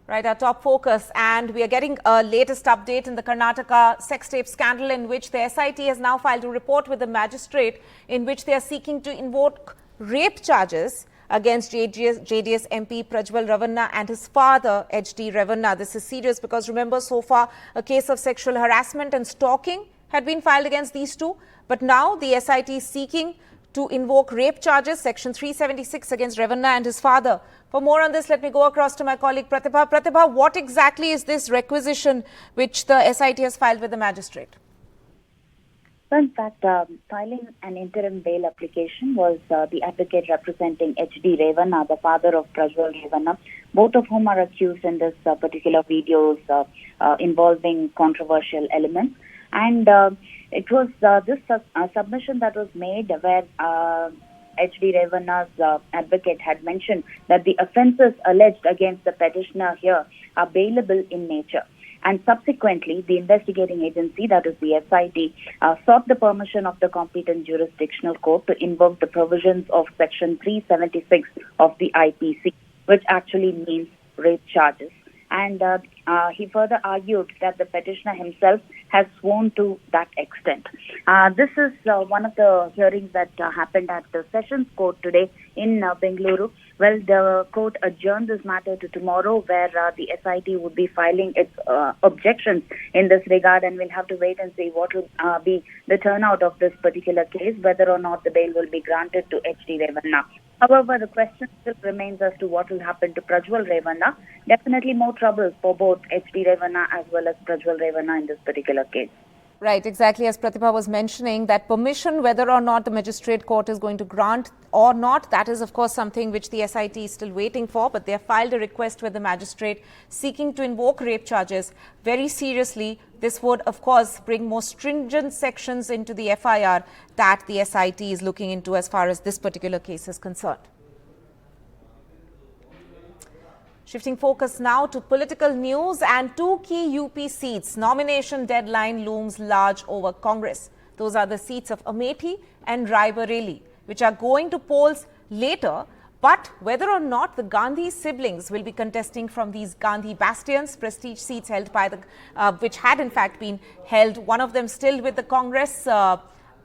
Right, our top focus, and we are getting a latest update in the Karnataka sex tape scandal, in which the SIT has now filed a report with the magistrate in which they are seeking to invoke rape charges against JDS MP Prajwal Revanna and his father HD Revanna. This is serious because, remember, so far a case of sexual harassment and stalking had been filed against these two, but now the SIT is seeking to invoke rape charges, section 376, against Revanna and his father. For more on this, let me go across to my colleague Pratibha. Pratibha, what exactly is this requisition which the SIT has filed with the magistrate? So in fact, filing an interim bail application was the advocate representing HD Revanna, the father of Prajwal Revanna, both of whom are accused in this particular videos involving controversial elements. And it was this submission that was made where HD Revanna's advocate had mentioned that the offences alleged against the petitioner here are bailable in nature. And subsequently, the investigating agency, that is the SIT, sought the permission of the competent jurisdictional court to invoke the provisions of section 376 of the IPC, which actually means rape charges. And he further argued that the petitioner himself has sworn to that extent. This is one of the hearings that happened at the Sessions Court today in Bengaluru. Well, the court adjourned this matter to tomorrow, where the SIT would be filing its objections in this regard, and we'll have to wait and see what will be the turnout of this particular case, whether or not the bail will be granted to HD Revanna. However, the question still remains as to what will happen to Prajwal Revanna. Definitely more trouble for both HD Revanna as well as Prajwal Revanna in this particular case. Right, exactly as Pratibha was mentioning, that permission, whether or not the magistrate court is going to grant or not, that is of course something which the SIT is still waiting for, but they have filed a request with the magistrate seeking to invoke rape charges very seriously. This would of course bring more stringent sections into the FIR that the SIT is looking into as far as this particular case is concerned. Shifting focus now to political news, and two key UP seats. Nomination deadline looms large over Congress. Those are the seats of Amethi and Raebareli, which are going to polls later. But whether or not the Gandhi siblings will be contesting from these Gandhi bastions, prestige seats held by the, which had in fact been held, one of them still with the Congress,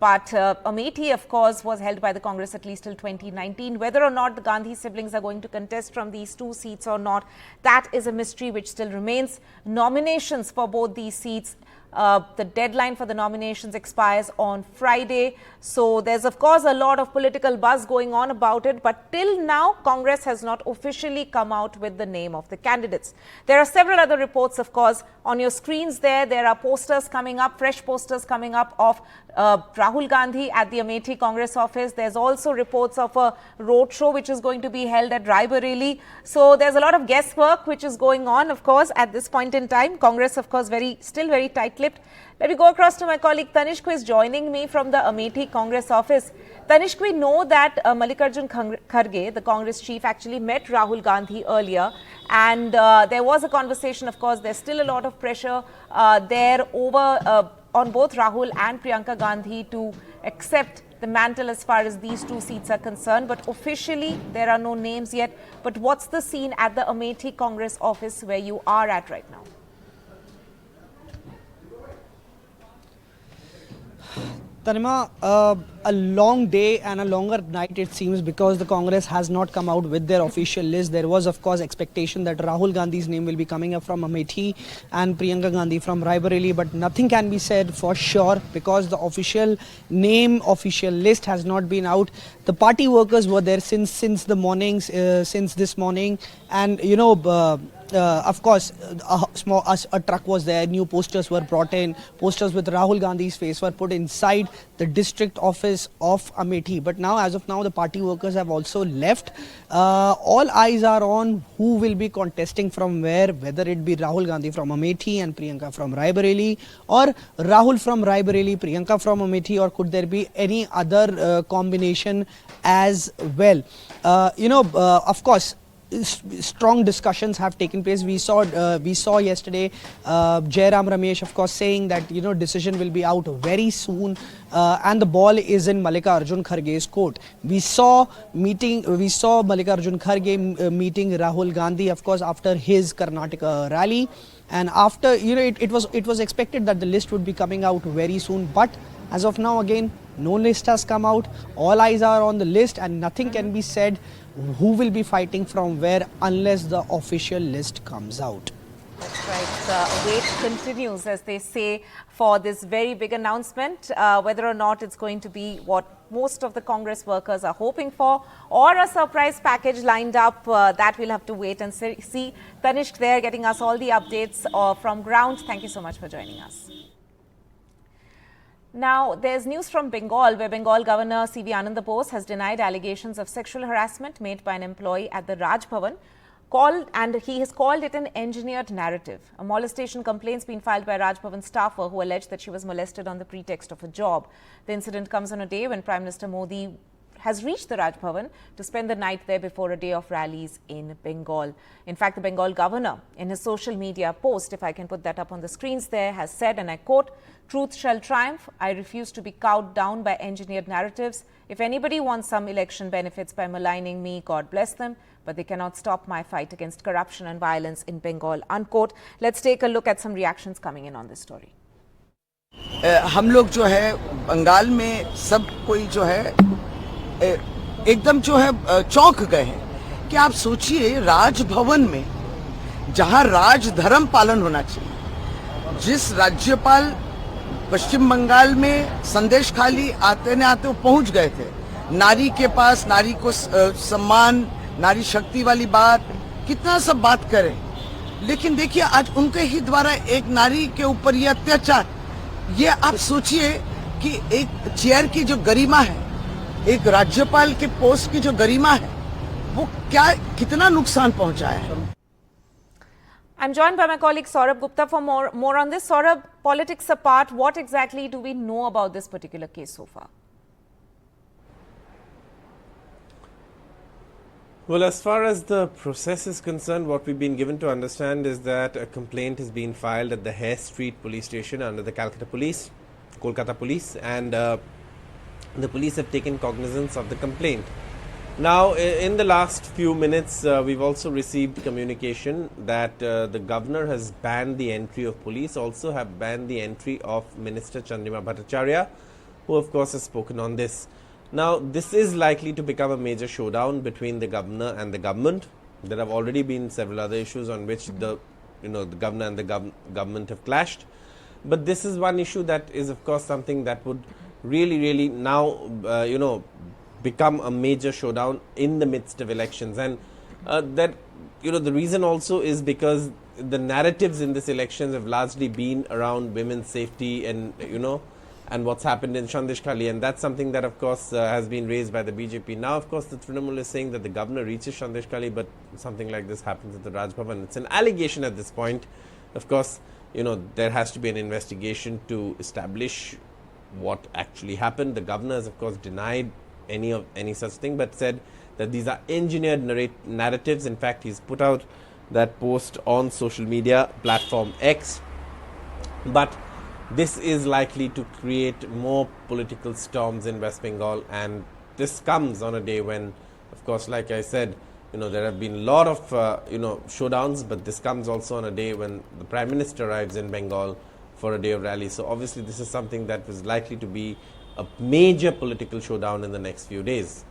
but Amethi, of course, was held by the Congress at least till 2019. Whether or not the Gandhi siblings are going to contest from these two seats or not, that is a mystery which still remains. Nominations for both these seats, the deadline for the nominations expires on Friday. So there's of course a lot of political buzz going on about it, but till now Congress has not officially come out with the name of the candidates. There are several other reports, of course, on your screens there are posters coming up, fresh posters coming up of Rahul Gandhi at the Amethi Congress office. There's also reports of a roadshow which is going to be held at Raebareli. So there's a lot of guesswork which is going on, of course, at this point in time. Congress, of course, still very tight-lipped. Let me go across to my colleague Tanishq, who is joining me from the Amethi Congress office. Tanishq, we know that Mallikarjun Kharge, the Congress chief, actually met Rahul Gandhi earlier, and there was a conversation. Of course, there's still a lot of pressure there over on both Rahul and Priyanka Gandhi to accept the mantle as far as these two seats are concerned. But officially, there are no names yet. But what's the scene at the Amethi Congress office where you are at right now? Tanima, a long day and a longer night it seems, because the Congress has not come out with their official list. There was of course expectation that Rahul Gandhi's name will be coming up from Amethi and Priyanka Gandhi from Raebareli, but nothing can be said for sure because the official list has not been out. The party workers were there since the mornings, since this morning, and you know, of course, a truck was there, new posters were brought in, posters with Rahul Gandhi's face were put inside the district office of Amethi. But now, as of now, the party workers have also left. All eyes are on who will be contesting from where, whether it be Rahul Gandhi from Amethi and Priyanka from Raebareli, or Rahul from Raebareli, Priyanka from Amethi, or could there be any other combination as well. You know, of course, strong discussions have taken place. We saw yesterday Jairam Ramesh, of course, saying that decision will be out very soon, and the ball is in Mallikarjun Kharge's court. We saw Mallikarjun Kharge meeting Rahul Gandhi, of course, after his Karnataka rally, and after it was expected that the list would be coming out very soon, but as of now, again, no list has come out. All eyes are on the list, and nothing can be said who will be fighting from where unless the official list comes out. That's right. The wait continues, as they say, for this very big announcement. Whether or not it's going to be what most of the Congress workers are hoping for, or a surprise package lined up, that we'll have to wait and see. Tanishq there getting us all the updates from ground. Thank you so much for joining us. Now, there's news from Bengal, where Bengal Governor C.V. Ananda Bose has denied allegations of sexual harassment made by an employee at the Raj Bhavan, and he has called it an engineered narrative. A molestation complaint's been filed by Raj Bhavan staffer who alleged that she was molested on the pretext of a job. The incident comes on a day when Prime Minister Modi has reached the Raj Bhavan to spend the night there before a day of rallies in Bengal. In fact, the Bengal Governor, in his social media post, if I can put that up on the screens there, has said, and I quote, "Truth shall triumph. I refuse to be cowed down by engineered narratives. If anybody wants some election benefits by maligning me, God bless them, but they cannot stop my fight against corruption and violence in Bengal," unquote. Let's take a look at some reactions coming in on this story. हम लोग जो है बंगाल में सब कोई जो है एकदम जो है चौंक गए हैं कि आप सोचिए राजभवन में जहां राज धर्म पालन होना चाहिए, जिस राज्यपाल पश्चिम बंगाल में संदेश खाली आते न आते वो पहुंच गए थे, नारी के पास, नारी को सम्मान, नारी शक्ति वाली बात, कितना सब बात करें, लेकिन देखिए आज उनके ही द्वारा एक नारी के ऊपर ये अत्याचार। ये आप सोचिए कि एक चेयर की जो गरिमा है, एक राज्यपाल के पोस्ट की जो गरिमा है, वो क्या कितना नुकसान पहुंचाया है। I'm joined by my colleague Saurabh Gupta for more on this. Saurabh, politics apart, what exactly do we know about this particular case so far? Well, as far as the process is concerned, what we've been given to understand is that a complaint has been filed at the Hare Street police station under the Kolkata police, and the police have taken cognizance of the complaint. Now, in the last few minutes, we've also received communication that the governor has banned the entry of police, also have banned the entry of Minister Chandrima Bhattacharya, who of course has spoken on this. Now, this is likely to become a major showdown between the governor and the government. There have already been several other issues on which the governor and the government have clashed. But this is one issue that is, of course, something that would really now, become a major showdown in the midst of elections. And that, the reason also is because the narratives in this elections have largely been around women's safety and, and what's happened in Sandeshkhali, and that's something that of course has been raised by the BJP. Now of course the Trinamool is saying that the governor reaches Sandeshkhali, but something like this happens at the Raj Bhavan. It's an allegation at this point. Of course, there has to be an investigation to establish what actually happened. The governor has of course denied any such thing, but said that these are engineered narratives. In fact, he's put out that post on social media platform X, but this is likely to create more political storms in West Bengal, and this comes on a day when, of course, like I said, there have been a lot of, showdowns, but this comes also on a day when the Prime Minister arrives in Bengal for a day of rally. So obviously this is something that was likely to be a major political showdown in the next few days.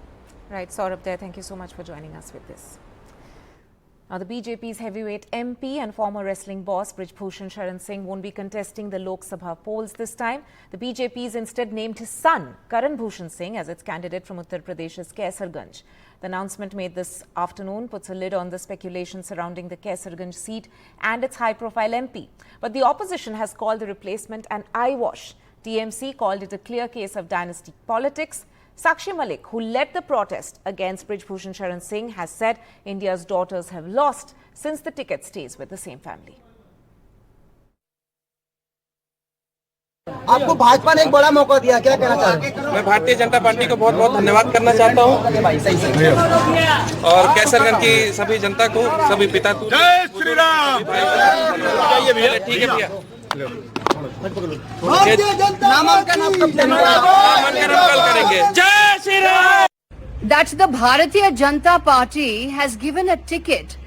Right, Saurabh there, thank you so much for joining us with this. Now, the BJP's heavyweight MP and former wrestling boss Brij Bhushan Sharan Singhs won't be contesting the Lok Sabha polls this time. The BJP's instead named his son, Karan Bhushan Singh, as its candidate from Uttar Pradesh's Kaisarganj. The announcement made this afternoon puts a lid on the speculation surrounding the Kaisarganj seat and its high-profile MP. But the opposition has called the replacement an eyewash. TMC called it a clear case of dynasty politics. Sakshi Malik, who led the protest against Brij Bhushan Sharan Singh, has said India's daughters have lost since the ticket stays with the same family. आपको भाजपा ने एक बड़ा मौका दिया, क्या कहना चाह रहे हैं? मैं भारतीय जनता पार्टी को बहुत बहुत धन्यवाद करना चाहता हूँ और कैसरगंज की सभी जनता को, सभी पिता को। जय श्री राम। ठीक है भैया। नामांकन आप कब देंगे? नामांकन हम कल करेंगे। जय Shri Ram. That the Bharatiya Janata Party has given a ticket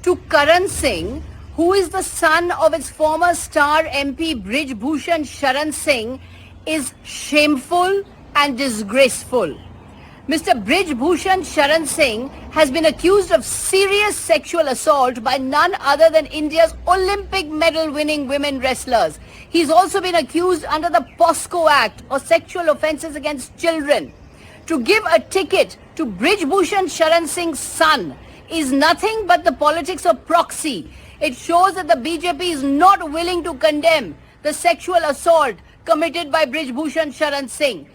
to Sharan Singhs, who is the son of its former star MP Brij Bhushan Sharan Singhs, is shameful and disgraceful. Mr. Brij Bhushan Sharan Singhs has been accused of serious sexual assault by none other than India's Olympic medal winning women wrestlers. He's also been accused under the POSCO Act or sexual offences against children. To give a ticket to Brij Bhushan Sharan Singh's son is nothing but the politics of proxy. It shows that the BJP is not willing to condemn the sexual assault committed by Brij Bhushan Sharan Singh.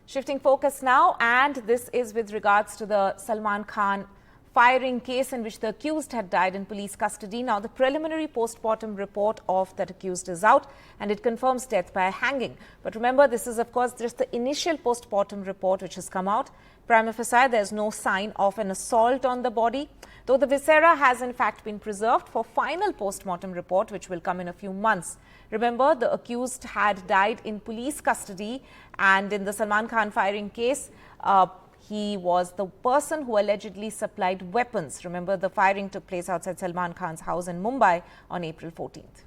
Shifting focus now, and this is with regards to the Salman Khan firing case in which the accused had died in police custody. Now, the preliminary post-mortem report of that accused is out and it confirms death by hanging. But remember, this is, of course, just the initial post-mortem report which has come out. Prima facie, there's no sign of an assault on the body, though the viscera has in fact been preserved for final post-mortem report, which will come in a few months. Remember, the accused had died in police custody, and in the Salman Khan firing case, he was the person who allegedly supplied weapons. Remember, the firing took place outside Salman Khan's house in Mumbai on April 14th.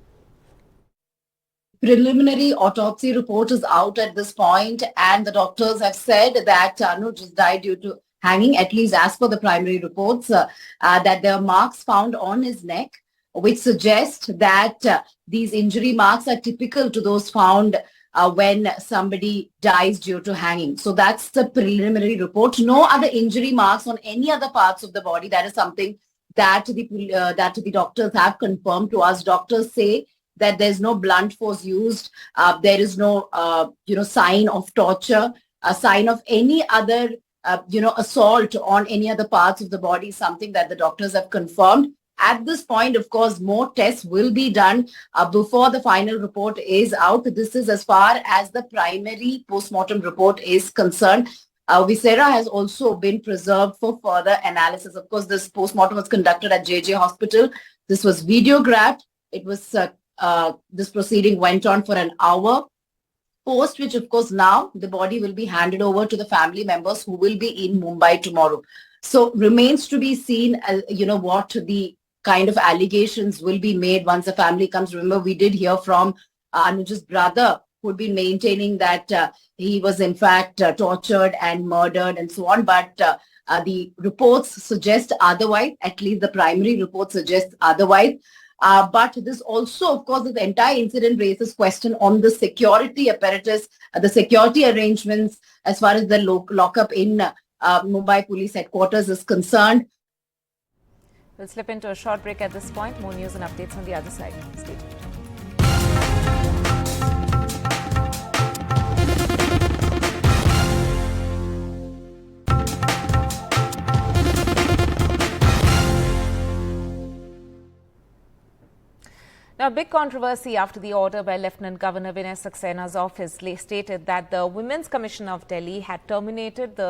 Preliminary autopsy report is out at this point, and the doctors have said that Anuj just died due to hanging, at least as per the primary reports, that there are marks found on his neck, which suggest that these injury marks are typical to those found when somebody dies due to hanging. So that's the preliminary report. No other injury marks on any other parts of the body. That is something that the doctors have confirmed to us. Doctors say that there's no blunt force used. There is no, sign of torture, a sign of any other, assault on any other parts of the body, something that the doctors have confirmed. At this point, of course, more tests will be done before the final report is out. This is as far as the primary post-mortem report is concerned. Viscera has also been preserved for further analysis. Of course, this post-mortem was conducted at JJ Hospital. This was videographed. It was this proceeding went on for an hour. Post which, of course, now the body will be handed over to the family members who will be in Mumbai tomorrow. So remains to be seen, what the kind of allegations will be made once the family comes. Remember, we did hear from Anuj's brother, who had been maintaining that he was in fact tortured and murdered and so on. But the reports suggest otherwise. At least the primary report suggests otherwise. But this also, of course, the entire incident raises question on the security apparatus, the security arrangements as far as the lockup in Mumbai Police Headquarters is concerned. We'll slip into a short break at this point. More news and updates on the other side. Stay tuned. Now, a big controversy after the order by Lieutenant Governor Vinay Saxena's office stated that the Women's Commission of Delhi had terminated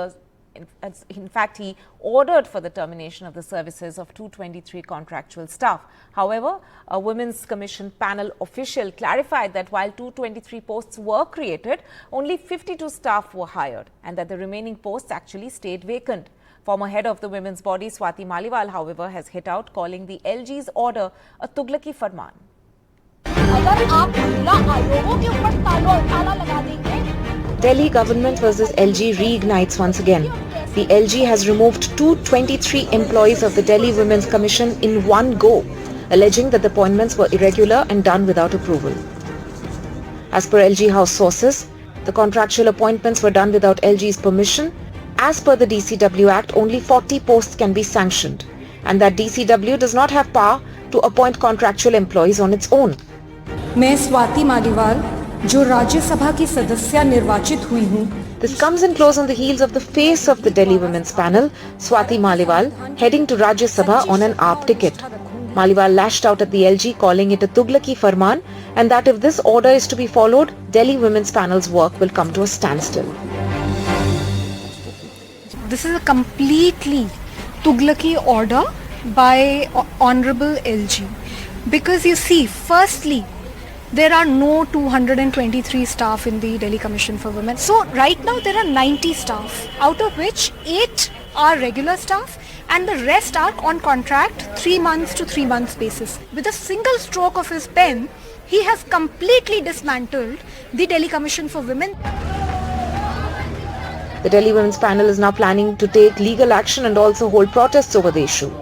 in fact, he ordered for the termination of the services of 223 contractual staff. However, a Women's Commission panel official clarified that while 223 posts were created, only 52 staff were hired and that the remaining posts actually stayed vacant. Former head of the women's body, Swati Maliwal, however, has hit out, calling the LG's order a Tughlaki Farman. Delhi government versus LG reignites once again. The LG has removed 223 employees of the Delhi Women's Commission in one go, alleging that the appointments were irregular and done without approval. As per LG House sources, the contractual appointments were done without LG's permission. As per the DCW Act, only 40 posts can be sanctioned, and that DCW does not have power to appoint contractual employees on its own. मैं स्वाति मालीवाल जो राज्य सभा की सदस्य निर्वाचित हुई हूँ. This comes in close on the heels of the face of the Delhi Women's Panel, Swati Maliwal, heading to Rajya Sabha on an AAP ticket. Maliwal lashed out at the LG, calling it a Tughlaki Farman, and that if this order is to be followed, Delhi Women's Panel's work will come to a standstill. This is a completely Tughlaki order by Honorable LG. Because you see, firstly, there are no 223 staff in the Delhi Commission for Women. So right now there are 90 staff, out of which 8 are regular staff and the rest are on contract 3 months to 3 months basis. With a single stroke of his pen, he has completely dismantled the Delhi Commission for Women. The Delhi Women's Panel is now planning to take legal action and also hold protests over the issue.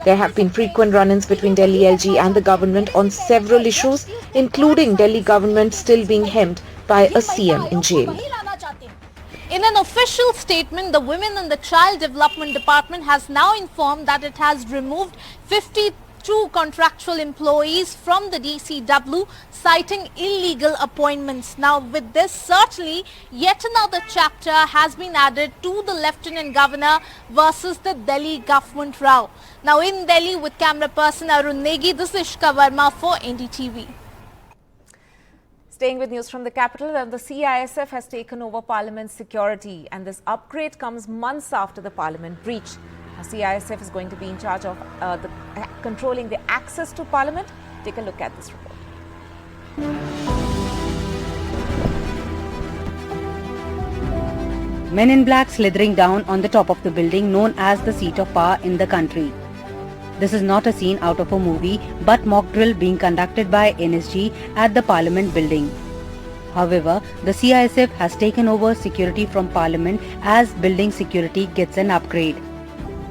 There have been frequent run-ins between Delhi LG and the government on several issues, including Delhi government still being hemmed by a CM in jail. In an official statement, the Women and the Child Development Department has now informed that it has removed 52 contractual employees from the DCW, citing illegal appointments. Now, with this, certainly yet another chapter has been added to the Lieutenant Governor versus the Delhi government row. Now, in Delhi, with camera person Arun Negi, this is Ishka Verma for NDTV. Staying with news from the capital, the CISF has taken over Parliament's security, and this upgrade comes months after the Parliament breach. Now, CISF is going to be in charge of controlling the access to Parliament. Take a look at this report. Men in black slithering down on the top of the building known as the seat of power in the country. This is not a scene out of a movie, but mock drill being conducted by NSG at the Parliament building. However, the CISF has taken over security from Parliament as building security gets an upgrade.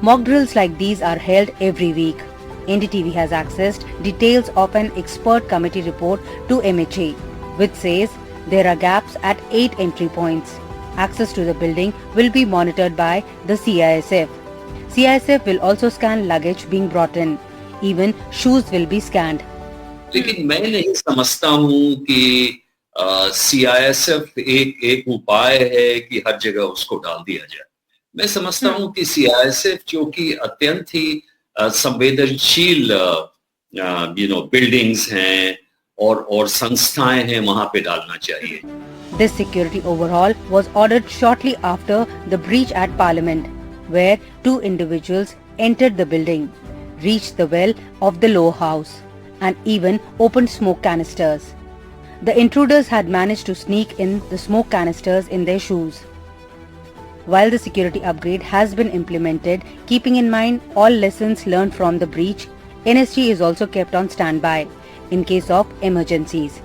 Mock drills like these are held every week. NDTV has accessed details of an expert committee report to MHA, which says there are gaps at 8 entry points. Access to the building will be monitored by the CISF. CISF will also scan luggage being brought in. Even shoes will be scanned. लेकिन मैं नहीं समझता हूँ कि CISF एक उपाय है कि हर जगह उसको डाल दिया जाए. मैं समझता हूँ कि CISF जो कि अत्यंत ही संवेदनशील बिल्डिंग्स हैं और संस्थाएं हैं वहाँ पे डालना चाहिए. This security overhaul was ordered shortly after the breach at Parliament, where 2 individuals entered the building, reached the well of the lower house, and even opened smoke canisters. The intruders had managed to sneak in the smoke canisters in their shoes. While the security upgrade has been implemented, keeping in mind all lessons learned from the breach, NSG is also kept on standby in case of emergencies.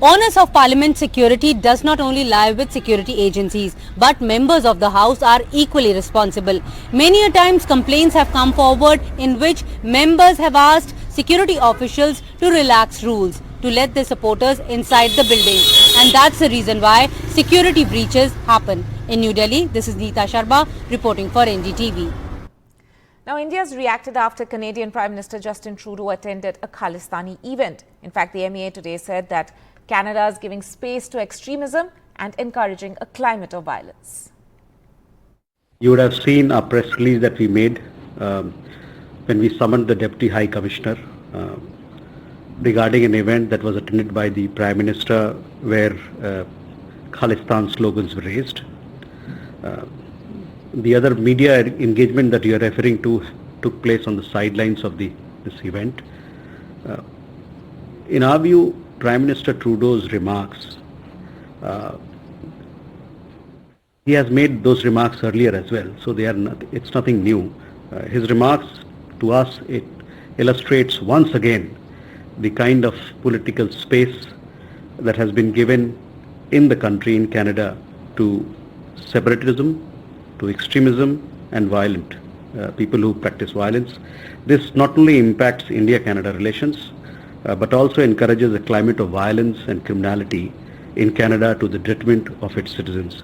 Onus of Parliament security does not only lie with security agencies, but members of the House are equally responsible. Many a times complaints have come forward in which members have asked security officials to relax rules, to let their supporters inside the building. And that's the reason why security breaches happen. In New Delhi, this is Neeta Sharma reporting for NDTV. Now, India has reacted after Canadian Prime Minister Justin Trudeau attended a Khalistani event. In fact, the MEA today said that Canada is giving space to extremism and encouraging a climate of violence. You would have seen a press release that we made when we summoned the Deputy High Commissioner regarding an event that was attended by the Prime Minister where Khalistan slogans were raised. The other media engagement that you are referring to took place on the sidelines of this event. In our view, Prime Minister Trudeau's remarks, he has made those remarks earlier as well, so it's nothing new. His remarks to us, it illustrates once again the kind of political space that has been given in the country, in Canada, to separatism, to extremism and violent people who practice violence. This not only impacts India-Canada relations, but also encourages a climate of violence and criminality in Canada to the detriment of its citizens.